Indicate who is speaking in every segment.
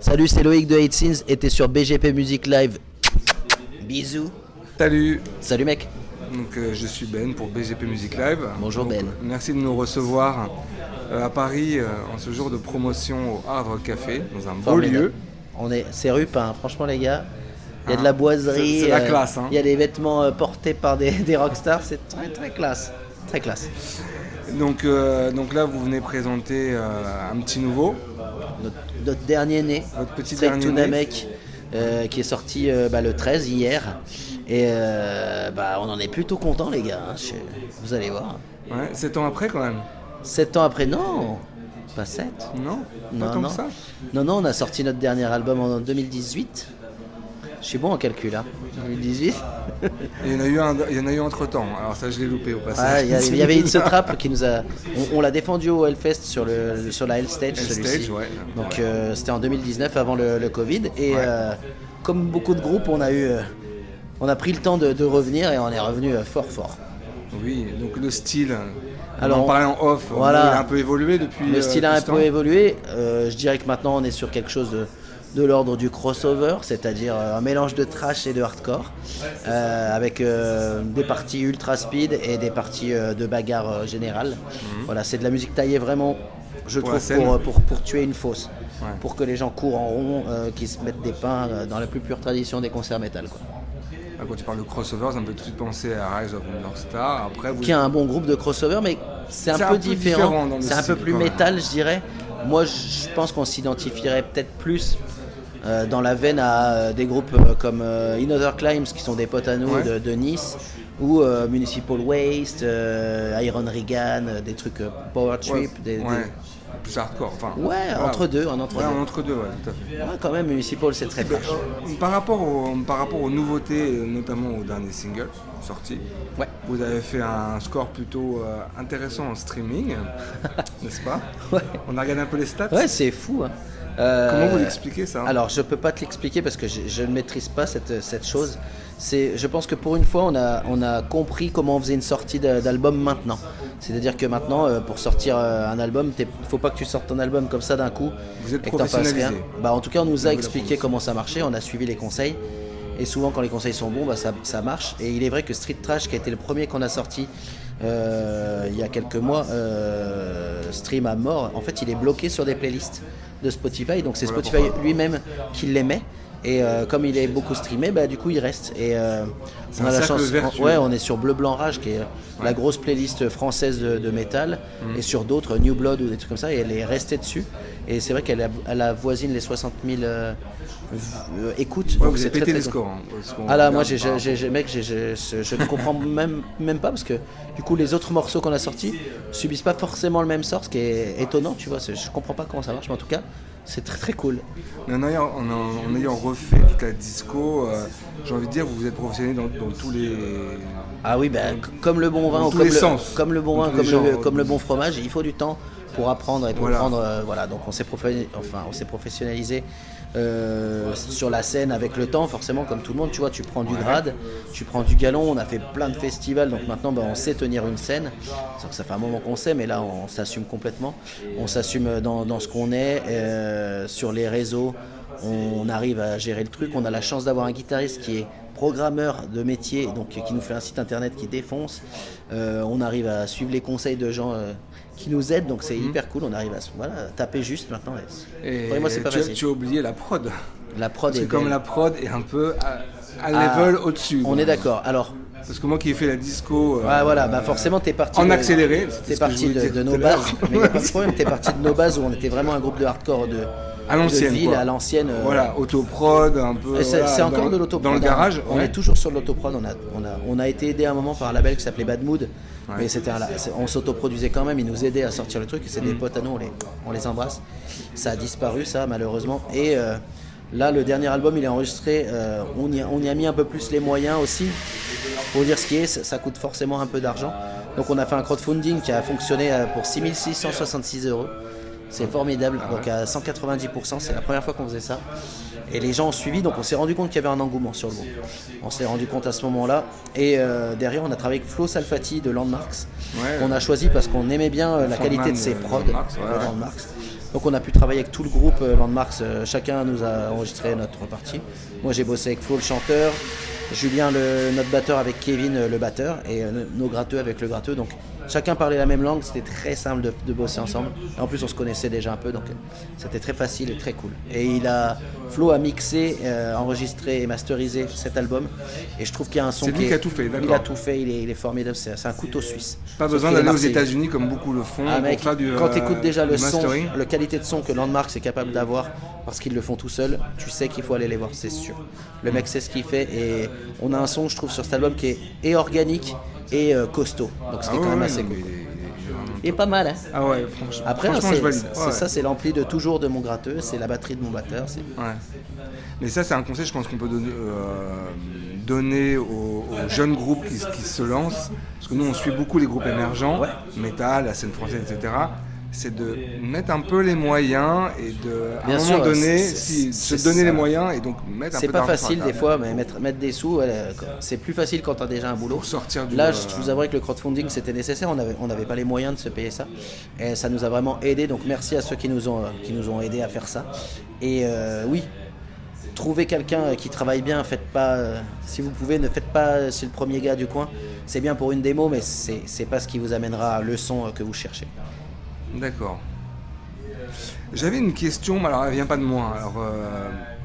Speaker 1: Salut, c'est Loïc de 8 Sins et t'es sur BGP Music Live. Bisous.
Speaker 2: Salut,
Speaker 1: Salut mec.
Speaker 2: donc, je suis Ben pour BGP Music Live.
Speaker 1: Bonjour
Speaker 2: Donc,
Speaker 1: Ben.
Speaker 2: Merci de nous recevoir à Paris en ce jour de promotion au Hard Rock Café, dans un beau
Speaker 1: Formidable.
Speaker 2: lieu.
Speaker 1: C'est rup, hein. Franchement les gars. Il y a de la boiserie.
Speaker 2: C'est la classe.
Speaker 1: Il y a des vêtements portés par des rockstars. C'est très très classe. Très classe.
Speaker 2: Donc là, vous venez présenter un petit nouveau,
Speaker 1: Notre dernier né.
Speaker 2: votre petit
Speaker 1: Straight
Speaker 2: dernier
Speaker 1: to
Speaker 2: né.
Speaker 1: Namek, qui est sorti le 13 hier. Et on en est plutôt content les gars. Hein. Vous allez voir.
Speaker 2: Ouais, 7 ans après quand même.
Speaker 1: 7 ans après, non. Pas 7.
Speaker 2: Non,
Speaker 1: Non,
Speaker 2: pas tant
Speaker 1: non.
Speaker 2: que ça.
Speaker 1: Non, on a sorti notre dernier album en 2018. Je suis bon en calcul, hein. 2018.
Speaker 2: Et il y en a eu entre temps, alors ça je l'ai loupé au
Speaker 1: Ah,
Speaker 2: passage.
Speaker 1: il y avait It's a Trap qui nous a. On l'a défendu au Hellfest sur la Hellstage, celui-ci.
Speaker 2: Hellstage, ouais.
Speaker 1: Donc c'était en 2019 avant le Covid. Et
Speaker 2: Ouais.
Speaker 1: comme beaucoup de groupes, on a pris le temps de revenir et on est revenu fort.
Speaker 2: Oui, donc le style,
Speaker 1: Alors,
Speaker 2: on en parlait en off,
Speaker 1: voilà.
Speaker 2: il a un peu évolué depuis.
Speaker 1: Le style a
Speaker 2: tout
Speaker 1: un
Speaker 2: ce
Speaker 1: peu
Speaker 2: temps.
Speaker 1: évolué. Je dirais que maintenant on est sur quelque chose de l'ordre du crossover, c'est-à-dire un mélange de trash et de hardcore, avec des parties ultra speed et des parties de bagarre générale. Voilà, c'est de la musique taillée vraiment, je
Speaker 2: Pour la
Speaker 1: trouve,
Speaker 2: scène.
Speaker 1: pour tuer une fosse,
Speaker 2: Ouais.
Speaker 1: pour que les gens courent en rond, qu'ils se mettent des pains dans la plus pure tradition des concerts métal, quoi.
Speaker 2: Ah, quand tu parles de crossover, ça me fait tout de suite penser à Rise of North Star. Après, vous...
Speaker 1: Qui est un bon groupe de crossover, mais c'est un peu
Speaker 2: différent
Speaker 1: différent.
Speaker 2: dans le
Speaker 1: C'est un peu
Speaker 2: style,
Speaker 1: plus
Speaker 2: quand même.
Speaker 1: métal, je dirais. Moi, je pense qu'on s'identifierait peut-être plus dans la veine à des groupes comme In Other Climes, qui sont des potes à nous
Speaker 2: Ouais.
Speaker 1: de Nice, ou Municipal Waste, Iron Regan, des trucs Power Trip.
Speaker 2: Ouais, plus hardcore. Enfin,
Speaker 1: Ouais,
Speaker 2: voilà.
Speaker 1: entre deux, en entre
Speaker 2: Ouais,
Speaker 1: deux.
Speaker 2: entre deux, ouais, tout à fait.
Speaker 1: Ouais, quand même, Municipal, c'est très trash.
Speaker 2: Par rapport aux nouveautés, notamment au dernier single sorti,
Speaker 1: Ouais.
Speaker 2: vous avez fait un score plutôt intéressant en streaming, n'est-ce pas?
Speaker 1: Ouais.
Speaker 2: On a regardé un peu les stats.
Speaker 1: Ouais, c'est fou. Hein.
Speaker 2: Comment vous l'expliquez ça?
Speaker 1: Alors, je peux pas te l'expliquer parce que je ne maîtrise pas cette chose. Je pense que pour une fois, on a compris comment on faisait une sortie d'album maintenant. C'est-à-dire que maintenant, pour sortir un album, faut pas que tu sortes ton album comme ça d'un coup.
Speaker 2: Vous êtes
Speaker 1: et que t'en fasses rien.
Speaker 2: professionnalisé.
Speaker 1: En tout cas, on nous a
Speaker 2: Au niveau de la
Speaker 1: expliqué
Speaker 2: promotion.
Speaker 1: comment ça marchait. On a suivi les conseils. Et souvent, quand les conseils sont bons, ça marche. Et il est vrai que Street Trash, qui a été le premier qu'on a sorti il y a quelques mois, stream à mort. En fait, il est bloqué sur des playlists de Spotify. Donc, c'est
Speaker 2: Voilà
Speaker 1: Spotify
Speaker 2: pourquoi.
Speaker 1: lui-même qui l'émet. Et comme il est beaucoup streamé, du coup il reste. Et
Speaker 2: C'est
Speaker 1: on
Speaker 2: un
Speaker 1: a la
Speaker 2: cercle
Speaker 1: chance.
Speaker 2: vertueux.
Speaker 1: Ouais, on est sur Bleu Blanc Rage, qui est la grosse playlist française de métal, et sur d'autres, New Blood ou des trucs comme ça. Et elle est restée dessus. Et c'est vrai elle avoisine les 60 000 écoutes.
Speaker 2: Ouais,
Speaker 1: donc
Speaker 2: vous
Speaker 1: c'est
Speaker 2: avez pété
Speaker 1: très,
Speaker 2: les
Speaker 1: très
Speaker 2: scores. Hein, parce qu'on
Speaker 1: Ah là, moi,
Speaker 2: regarde par
Speaker 1: mec, je ne comprends même pas parce que du coup, les autres morceaux qu'on a sortis subissent pas forcément le même sort, ce qui est étonnant, tu vois. Je comprends pas comment ça marche, mais en tout cas, c'est très très cool.
Speaker 2: Mais en ayant refait toute la disco, j'ai envie de dire, vous vous êtes professionnel dans tous les.
Speaker 1: Ah oui, comme le bon vin,
Speaker 2: Dans
Speaker 1: ou
Speaker 2: tous
Speaker 1: comme
Speaker 2: les
Speaker 1: le,
Speaker 2: sens.
Speaker 1: comme le bon
Speaker 2: Dans
Speaker 1: vin,
Speaker 2: tous les genres.
Speaker 1: comme le bon fromage, il faut du temps pour apprendre et pour
Speaker 2: Voilà.
Speaker 1: prendre. Voilà, donc on s'est professionnalisé sur la scène avec le temps, forcément, comme tout le monde. Tu vois, tu prends du grade, tu prends du galon. On a fait plein de festivals, donc maintenant, on sait tenir une scène. C'est-à-dire que ça fait un moment qu'on sait, mais là, on s'assume complètement. On s'assume dans ce qu'on est, sur les réseaux. On arrive à gérer le truc. On a la chance d'avoir un guitariste qui est programmeur de métier, donc qui nous fait un site internet qui défonce. On arrive à suivre les conseils de gens qui nous aident, donc c'est hyper cool. On arrive à taper juste maintenant.
Speaker 2: Et
Speaker 1: Pour moi, c'est pas facile.
Speaker 2: tu as oublié la prod.
Speaker 1: La prod
Speaker 2: Parce
Speaker 1: est
Speaker 2: que comme
Speaker 1: belle.
Speaker 2: la prod est un peu à
Speaker 1: Ah,
Speaker 2: level au-dessus.
Speaker 1: On est d'accord. Alors,
Speaker 2: Parce que moi qui ai fait la disco.
Speaker 1: forcément, t'es parti.
Speaker 2: en accéléré, c'était
Speaker 1: T'es
Speaker 2: ce que
Speaker 1: parti
Speaker 2: je voulais
Speaker 1: de
Speaker 2: dire
Speaker 1: nos
Speaker 2: tout à l'heure.
Speaker 1: bases, mais il n'y a pas de problème. T'es parti de nos bases où on était vraiment un groupe de hardcore
Speaker 2: À l'ancienne,
Speaker 1: de ville,
Speaker 2: quoi.
Speaker 1: à l'ancienne.
Speaker 2: Voilà, autoprod, un peu.
Speaker 1: Et c'est
Speaker 2: voilà,
Speaker 1: encore
Speaker 2: dans-
Speaker 1: de l'autoprod.
Speaker 2: Dans le garage,
Speaker 1: On
Speaker 2: ouais.
Speaker 1: est toujours sur de l'autoprod. On a été aidé à un moment par un label qui s'appelait Bad Mood.
Speaker 2: Ouais.
Speaker 1: Mais on s'autoproduisait quand même. Ils nous aidaient à sortir le truc. Et c'est des potes à nous, on les embrasse. Ça a disparu, ça, malheureusement. Et là, le dernier album, il est enregistré. On y a mis un peu plus les moyens aussi. Pour dire ce qui est, ça coûte forcément un peu d'argent. Donc on a fait un crowdfunding qui a fonctionné pour 6 666 €. C'est formidable. Donc à 190%, c'est la première fois qu'on faisait ça. Et les gens ont suivi, donc on s'est rendu compte qu'il y avait un engouement sur le groupe. On s'est rendu compte à ce moment-là. Et derrière, on a travaillé avec Flo Salfati de Landmarks, qu'on a choisi parce qu'on aimait bien la qualité de ses prods de Landmarks. Donc on a pu travailler avec tout le groupe Landmarks. Chacun nous a enregistré notre partie. Moi j'ai bossé avec Flo le chanteur, Julien notre batteur avec Kevin le batteur et nos gratteux avec le gratteux. Donc chacun parlait la même langue, c'était très simple de bosser ensemble. Et en plus on se connaissait déjà un peu, donc c'était très facile et très cool. Et Flo a mixé, enregistré et masterisé cet album. Et je trouve qu'il y a un son
Speaker 2: c'est lui qui a tout fait, d'accord.
Speaker 1: Il a tout fait, il est formidable, c'est un couteau suisse.
Speaker 2: Pas besoin d'aller aux États-Unis comme beaucoup le font.
Speaker 1: Mec,
Speaker 2: pour faire
Speaker 1: quand tu écoutes déjà le son,
Speaker 2: mastering.
Speaker 1: la qualité de son que Landmark est capable d'avoir, parce qu'ils le font tout seuls, tu sais qu'il faut aller les voir, c'est sûr. Le mec sait ce qu'il fait et on a un son, je trouve, sur cet album qui est organique et costaud. Donc c'était quand même assez cool. Il est pas mal, hein.
Speaker 2: Ah ouais, franchement.
Speaker 1: Après,
Speaker 2: franchement, je valide.
Speaker 1: ça, c'est l'ampli de toujours de mon gratteux, c'est la batterie de mon batteur.
Speaker 2: Ouais. Mais ça, c'est un conseil, je pense qu'on peut donner aux jeunes groupes qui se lancent. Parce que nous, on suit beaucoup les groupes émergents, métal, la scène française, etc. C'est de mettre un peu les moyens et à un moment donné, se donner les moyens et donc mettre un peu
Speaker 1: d'argent. C'est pas facile des fois, mais mettre des sous, c'est plus facile quand tu as déjà un boulot.
Speaker 2: Pour sortir du...
Speaker 1: Là, je vous avouerai que le crowdfunding c'était nécessaire, on n'avait pas les moyens de se payer ça. Et ça nous a vraiment aidé, donc merci à ceux qui nous ont aidés à faire ça. Et oui, trouvez quelqu'un qui travaille bien, faites pas, si vous pouvez, ne faites pas c'est le premier gars du coin. C'est bien pour une démo, mais c'est pas ce qui vous amènera le son que vous cherchez.
Speaker 2: D'accord. J'avais une question, alors elle vient pas de moi, alors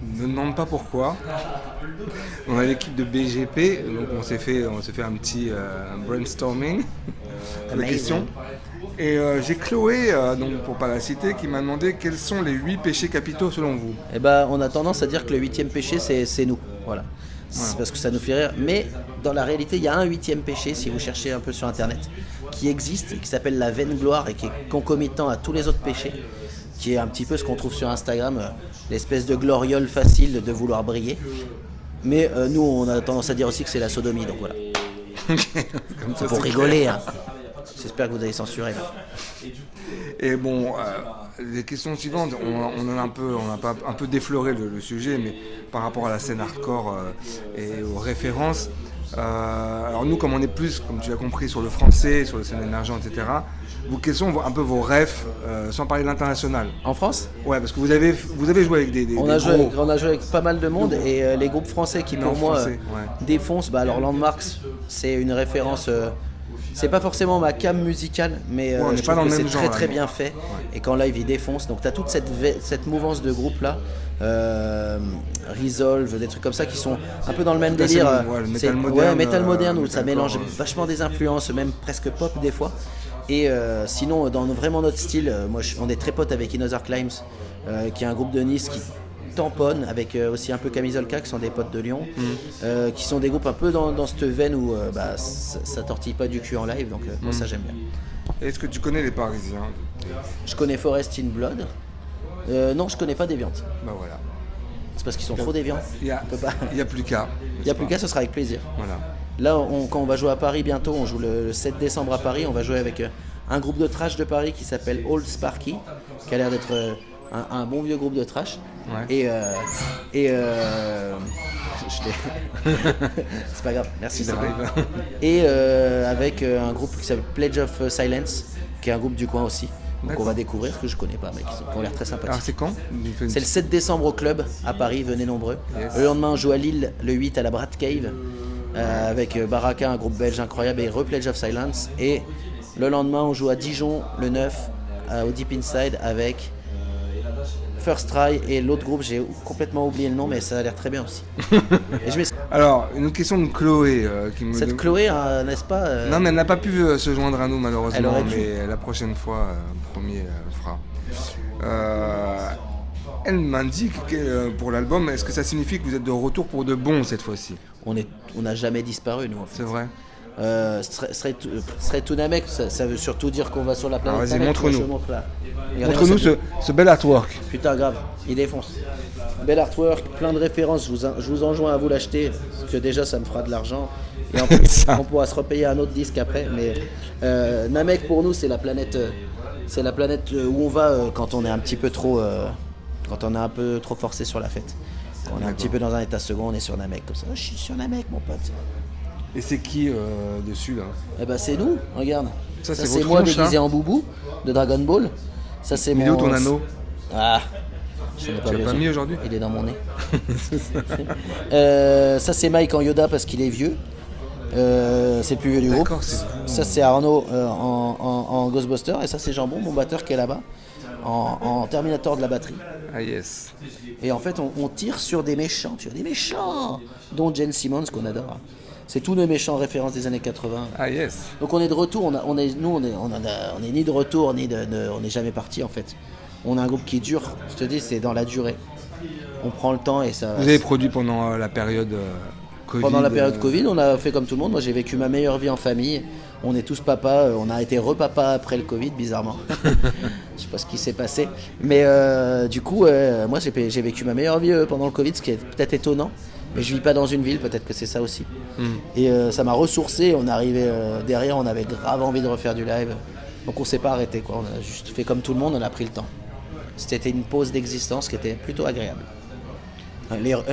Speaker 2: ne me demande pas pourquoi. On a l'équipe de BGP, donc on s'est fait un petit brainstorming de questions. Et j'ai Chloé, donc pour pas la citer, qui m'a demandé quels sont les 8 péchés capitaux selon vous.
Speaker 1: Eh ben, on a tendance à dire que le 8e péché c'est nous, voilà. C'est parce que ça nous fait rire, mais dans la réalité il y a un 8e péché si vous cherchez un peu sur internet qui existe et qui s'appelle la vaine gloire et qui est concomitant à tous les autres péchés, qui est un petit peu ce qu'on trouve sur Instagram, l'espèce de gloriole facile de vouloir briller. Mais nous on a tendance à dire aussi que c'est la sodomie, donc voilà.
Speaker 2: Comme ça,
Speaker 1: pour rigoler, hein. J'espère que vous avez censuré là.
Speaker 2: Et bon, les questions suivantes, on a un peu défloré le sujet, mais par rapport à la scène hardcore et aux références, alors nous, comme on est plus, comme tu l'as compris, sur le français, sur le scène émergent, etc., quels sont un peu vos refs, sans parler de l'international?
Speaker 1: En France?
Speaker 2: Ouais, parce que vous avez joué avec des
Speaker 1: on a joué avec pas mal de monde et les groupes français qui pour moi défoncent. Alors Landmarks, c'est une référence. C'est pas forcément ma cam musicale, mais je trouve que c'est très très bien fait. Ouais. Et qu'en live il défonce, donc tu as toute cette mouvance de groupe là, Resolve, des trucs comme ça qui sont un peu dans le même délire. Metal moderne où ça mélange vachement des influences, même presque pop des fois. Et sinon, dans vraiment notre style, on est très potes avec Inother Climbs, qui est un groupe de Nice qui tamponne, avec aussi un peu Camisolka qui sont des potes de Lyon, qui sont des groupes un peu dans cette veine où ça tortille pas du cul en live, donc moi ça j'aime bien.
Speaker 2: Est-ce que tu connais les Parisiens?
Speaker 1: Je connais Forest in Blood. Non, je connais pas Deviant.
Speaker 2: Bah voilà.
Speaker 1: C'est parce qu'ils sont trop déviants.
Speaker 2: Il y a plus qu'à.
Speaker 1: Il y a plus qu'à, ce sera avec plaisir.
Speaker 2: Voilà.
Speaker 1: Là, quand on va jouer à Paris bientôt, on joue le 7 décembre à Paris, on va jouer avec un groupe de trash de Paris qui s'appelle Old Sparky, qui a l'air d'être un bon vieux groupe de trash. Ouais. C'est pas grave, merci. Ça arrive. Et avec un groupe qui s'appelle Pledge of Silence, qui est un groupe du coin aussi. Donc on va découvrir, que je connais pas, mais qui ont l'air très sympathiques.
Speaker 2: Alors c'est quand?
Speaker 1: C'est le 7 décembre au club à Paris, venez nombreux. Yes. Le lendemain on joue à Lille, le 8 à la Brat Cave, avec Baraka, un groupe belge incroyable, et Pledge of Silence. Et le lendemain on joue à Dijon, le 9, au Deep Inside, avec First Try et l'autre groupe, j'ai complètement oublié le nom, mais ça a l'air très bien aussi.
Speaker 2: Alors, une autre question de Chloé.
Speaker 1: Chloé, n'est-ce pas
Speaker 2: Non, mais elle n'a pas pu se joindre à nous malheureusement, mais la prochaine fois, premier fera. Elle m'indique que pour l'album, est-ce que ça signifie que vous êtes de retour pour de bon cette fois-ci?
Speaker 1: On n'a jamais disparu, nous. En fait.
Speaker 2: C'est vrai.
Speaker 1: Serait tout Namek, ça veut surtout dire qu'on va sur la planète.
Speaker 2: Vas-y, montre-nous. Montre-nous ce bel artwork.
Speaker 1: Putain, grave, il défonce. Bel artwork, plein de références. Je vous enjoins à vous l'acheter, parce que déjà ça me fera de l'argent. Et en plus, on pourra se repayer un autre disque après. Mais Namek pour nous, c'est la planète C'est la planète où on va quand on est un petit peu trop, quand on est un peu trop forcé sur la fête. Quand on est un petit peu dans un état second, on est sur Namek comme ça. Oh, je suis sur Namek, mon pote.
Speaker 2: Et c'est qui dessus là?
Speaker 1: Eh ben c'est nous, regarde.
Speaker 2: Ça, c'est
Speaker 1: c'est
Speaker 2: votre
Speaker 1: moi
Speaker 2: tronche,
Speaker 1: déguisé
Speaker 2: hein.
Speaker 1: en Boubou de Dragon Ball. Ça c'est
Speaker 2: Il est
Speaker 1: mon.
Speaker 2: où ton anneau?
Speaker 1: Ah, je n'ai
Speaker 2: Tu l'as pas mis aujourd'hui?
Speaker 1: Il est dans mon nez. Ça c'est Mike en Yoda parce qu'il est vieux. C'est le plus vieux du groupe.
Speaker 2: D'accord, c'est vous.
Speaker 1: Ça c'est Arnaud en Ghostbuster et ça c'est Jambon, mon batteur qui est là-bas, en Terminator de la batterie.
Speaker 2: Ah yes.
Speaker 1: Et en fait on tire sur des méchants, dont Gene Simmons qu'on adore. C'est tous nos méchants références des années 80.
Speaker 2: Ah yes.
Speaker 1: Donc on est de retour, on est ni de retour on n'est jamais parti en fait. On a un groupe qui dure, je te dis c'est dans la durée. On prend le temps et ça.
Speaker 2: Vous avez produit pendant la période Covid?
Speaker 1: Pendant la période Covid, on a fait comme tout le monde. Moi, j'ai vécu ma meilleure vie en famille. On est tous papas. On a été repapa après le Covid, bizarrement. Je sais pas ce qui s'est passé. Mais du coup, moi, j'ai vécu ma meilleure vie pendant le Covid, ce qui est peut-être étonnant. Mais je vis pas dans une ville, peut-être que c'est ça aussi. Et ça m'a ressourcé. On est arrivé derrière, on avait grave envie de refaire du live. Donc on s'est pas arrêté, quoi. On a juste fait comme tout le monde, on a pris le temps. C'était une pause d'existence qui était plutôt agréable.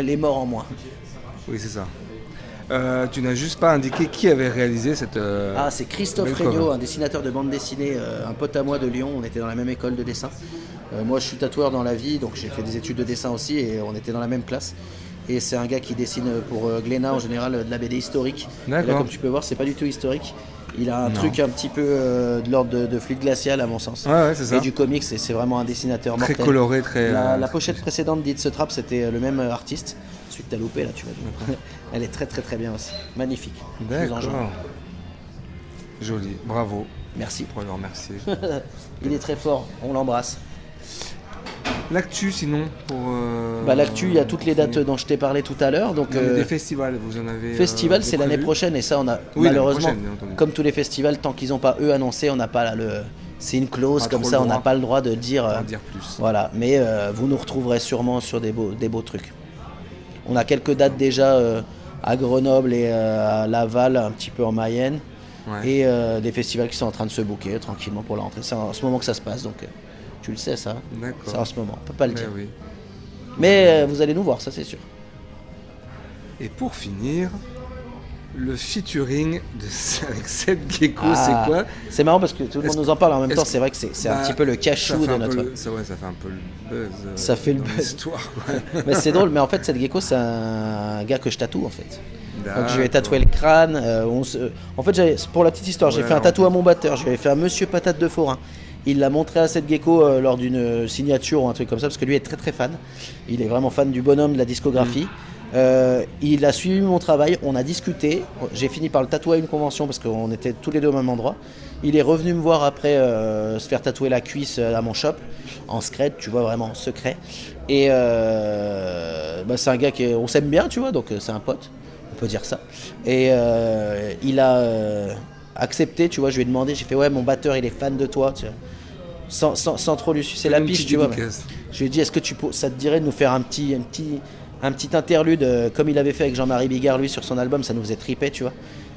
Speaker 1: Les morts en moins.
Speaker 2: Oui, c'est ça. Tu n'as juste pas indiqué qui avait réalisé cette.
Speaker 1: Ah, c'est Christophe
Speaker 2: belle
Speaker 1: Regnault,
Speaker 2: cover.
Speaker 1: un dessinateur de bande dessinée, un pote à moi de Lyon. On était dans la même école de dessin. Moi, je suis tatoueur dans la vie, donc j'ai fait des études de dessin aussi et on était dans la même classe. Et c'est un gars qui dessine pour Glénat en général de la BD historique. Et là,
Speaker 2: D'accord.
Speaker 1: comme tu peux voir, c'est pas du tout historique. Il a un truc un petit peu de l'ordre de fluide glacial à mon sens.
Speaker 2: Ouais, c'est ça.
Speaker 1: Et du comics, c'est vraiment un dessinateur
Speaker 2: Très
Speaker 1: mortel.
Speaker 2: coloré, très.
Speaker 1: La pochette précédente d'It's a Trap, c'était le même artiste. Celui que t'as loupé là, tu vois. Elle est très très très bien aussi. Magnifique. Je vous en jure.
Speaker 2: D'accord. Joli. Bravo.
Speaker 1: Merci.
Speaker 2: Pour le remercier.
Speaker 1: Il est très fort, on l'embrasse.
Speaker 2: L'actu, sinon, pour.
Speaker 1: L'actu, il y a toutes les dates dont je t'ai parlé tout à l'heure. Donc,
Speaker 2: Non, mais des festivals, vous en avez.
Speaker 1: festival, c'est l'année
Speaker 2: prévu?
Speaker 1: prochaine et ça, on a
Speaker 2: Oui, l'année
Speaker 1: malheureusement,
Speaker 2: prochaine, bien entendu.
Speaker 1: comme tous les festivals, tant qu'ils n'ont pas eux annoncé, on n'a pas là, c'est une clause
Speaker 2: Pas
Speaker 1: comme
Speaker 2: trop
Speaker 1: ça,
Speaker 2: le
Speaker 1: on n'a
Speaker 2: droit.
Speaker 1: pas le droit de dire.
Speaker 2: En dire plus.
Speaker 1: Voilà, mais vous nous retrouverez sûrement sur des beaux trucs. On a quelques dates déjà à Grenoble et à Laval, un petit peu en Mayenne,
Speaker 2: Ouais.
Speaker 1: et des festivals qui sont en train de se booker tranquillement pour la rentrée. C'est en ce moment que ça se passe, donc tu le sais ça.
Speaker 2: D'accord.
Speaker 1: C'est en ce moment, on peut pas le
Speaker 2: Mais
Speaker 1: dire.
Speaker 2: oui.
Speaker 1: Mais vous allez nous voir, ça c'est sûr.
Speaker 2: Et pour finir, le featuring avec Seth Gecko,
Speaker 1: Ah,
Speaker 2: c'est quoi?
Speaker 1: C'est marrant parce que tout le monde
Speaker 2: Est-ce-
Speaker 1: nous en parle en même
Speaker 2: est-ce-
Speaker 1: temps. C'est vrai que c'est un
Speaker 2: Bah,
Speaker 1: petit peu le
Speaker 2: ça
Speaker 1: cachou
Speaker 2: fait
Speaker 1: de
Speaker 2: un
Speaker 1: notre.
Speaker 2: peu ça fait un peu le buzz.
Speaker 1: Ça fait le
Speaker 2: dans
Speaker 1: buzz.
Speaker 2: l'histoire, quoi.
Speaker 1: Mais c'est drôle, mais en fait, Seth Gecko, c'est un gars que je tatoue en fait. Donc je lui ai
Speaker 2: D'accord.
Speaker 1: tatoué le crâne. En fait, pour la petite histoire, j'ai
Speaker 2: Ouais,
Speaker 1: fait un
Speaker 2: alors.
Speaker 1: tatou à mon batteur. Je lui avais fait un Monsieur Patate de Forain. Il l'a montré à Seth Gecko lors d'une signature ou un truc comme ça, parce que lui est très très fan. Il est vraiment fan du bonhomme, de la discographie. Il a suivi mon travail, on a discuté. J'ai fini par le tatouer à une convention parce qu'on était tous les deux au même endroit. Il est revenu me voir après se faire tatouer la cuisse à mon shop, en secret, tu vois, vraiment secret. Et c'est un gars on s'aime bien, tu vois, donc c'est un pote, on peut dire ça. Et il a accepté, tu vois, je lui ai demandé, j'ai fait ouais, mon batteur il est fan de toi, tu vois. Sans trop lui sucer la
Speaker 2: Une
Speaker 1: piche,
Speaker 2: petite
Speaker 1: tu vois.
Speaker 2: dédicace.
Speaker 1: Je lui ai dit, est-ce que ça te dirait de nous faire un petit interlude comme il avait fait avec Jean-Marie Bigard, lui, sur son album, ça nous faisait triper, tu vois.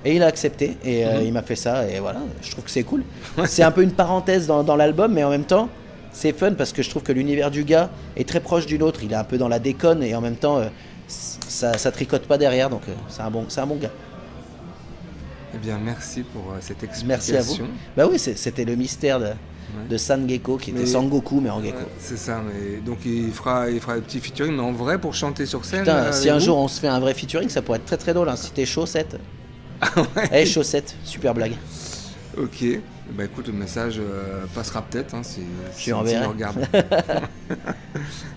Speaker 1: Et il a accepté, et il m'a fait ça, et voilà, je trouve que c'est cool. C'est un peu une parenthèse dans l'album, mais en même temps, c'est fun parce que je trouve que l'univers du gars est très proche du nôtre. Il est un peu dans la déconne, et en même temps, ça tricote pas derrière, donc c'est un bon gars.
Speaker 2: Eh bien, merci pour cette explication.
Speaker 1: Merci à vous. Bah oui, c'était le mystère de San Gecko, qui était
Speaker 2: Mais-
Speaker 1: Sangoku, mais en gecko.
Speaker 2: C'est ça, mais donc il fera des petits featuring, mais en vrai pour chanter sur scène.
Speaker 1: Putain, si un
Speaker 2: avec
Speaker 1: jour
Speaker 2: vous
Speaker 1: on se fait un vrai featuring, ça pourrait être très très drôle, hein. Si t'es chaussette. Chaussette, super blague.
Speaker 2: Ok, bah écoute, le message passera peut-être, hein, si on
Speaker 1: enverrai.
Speaker 2: regarde.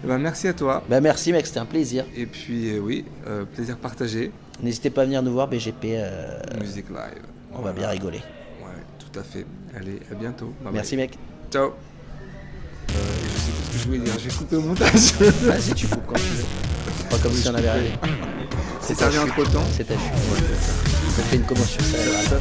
Speaker 2: Bah, merci à toi.
Speaker 1: Bah merci mec, c'était un plaisir.
Speaker 2: Et puis oui, plaisir partagé.
Speaker 1: N'hésitez pas à venir nous voir, BGP,
Speaker 2: Musique live.
Speaker 1: on va bien rigoler.
Speaker 2: Ouais, tout à fait. Allez, à bientôt. Bye
Speaker 1: Merci
Speaker 2: bye.
Speaker 1: mec.
Speaker 2: Ciao. Et je sais plus ce que je voulais dire. Je vais couper au montage.
Speaker 1: Vas-y, tu coupes quand tu veux. Pas comme si on avait rien.
Speaker 2: Si ça vient entre temps.
Speaker 1: C'est ta chute. Ça fait une commotion. Ça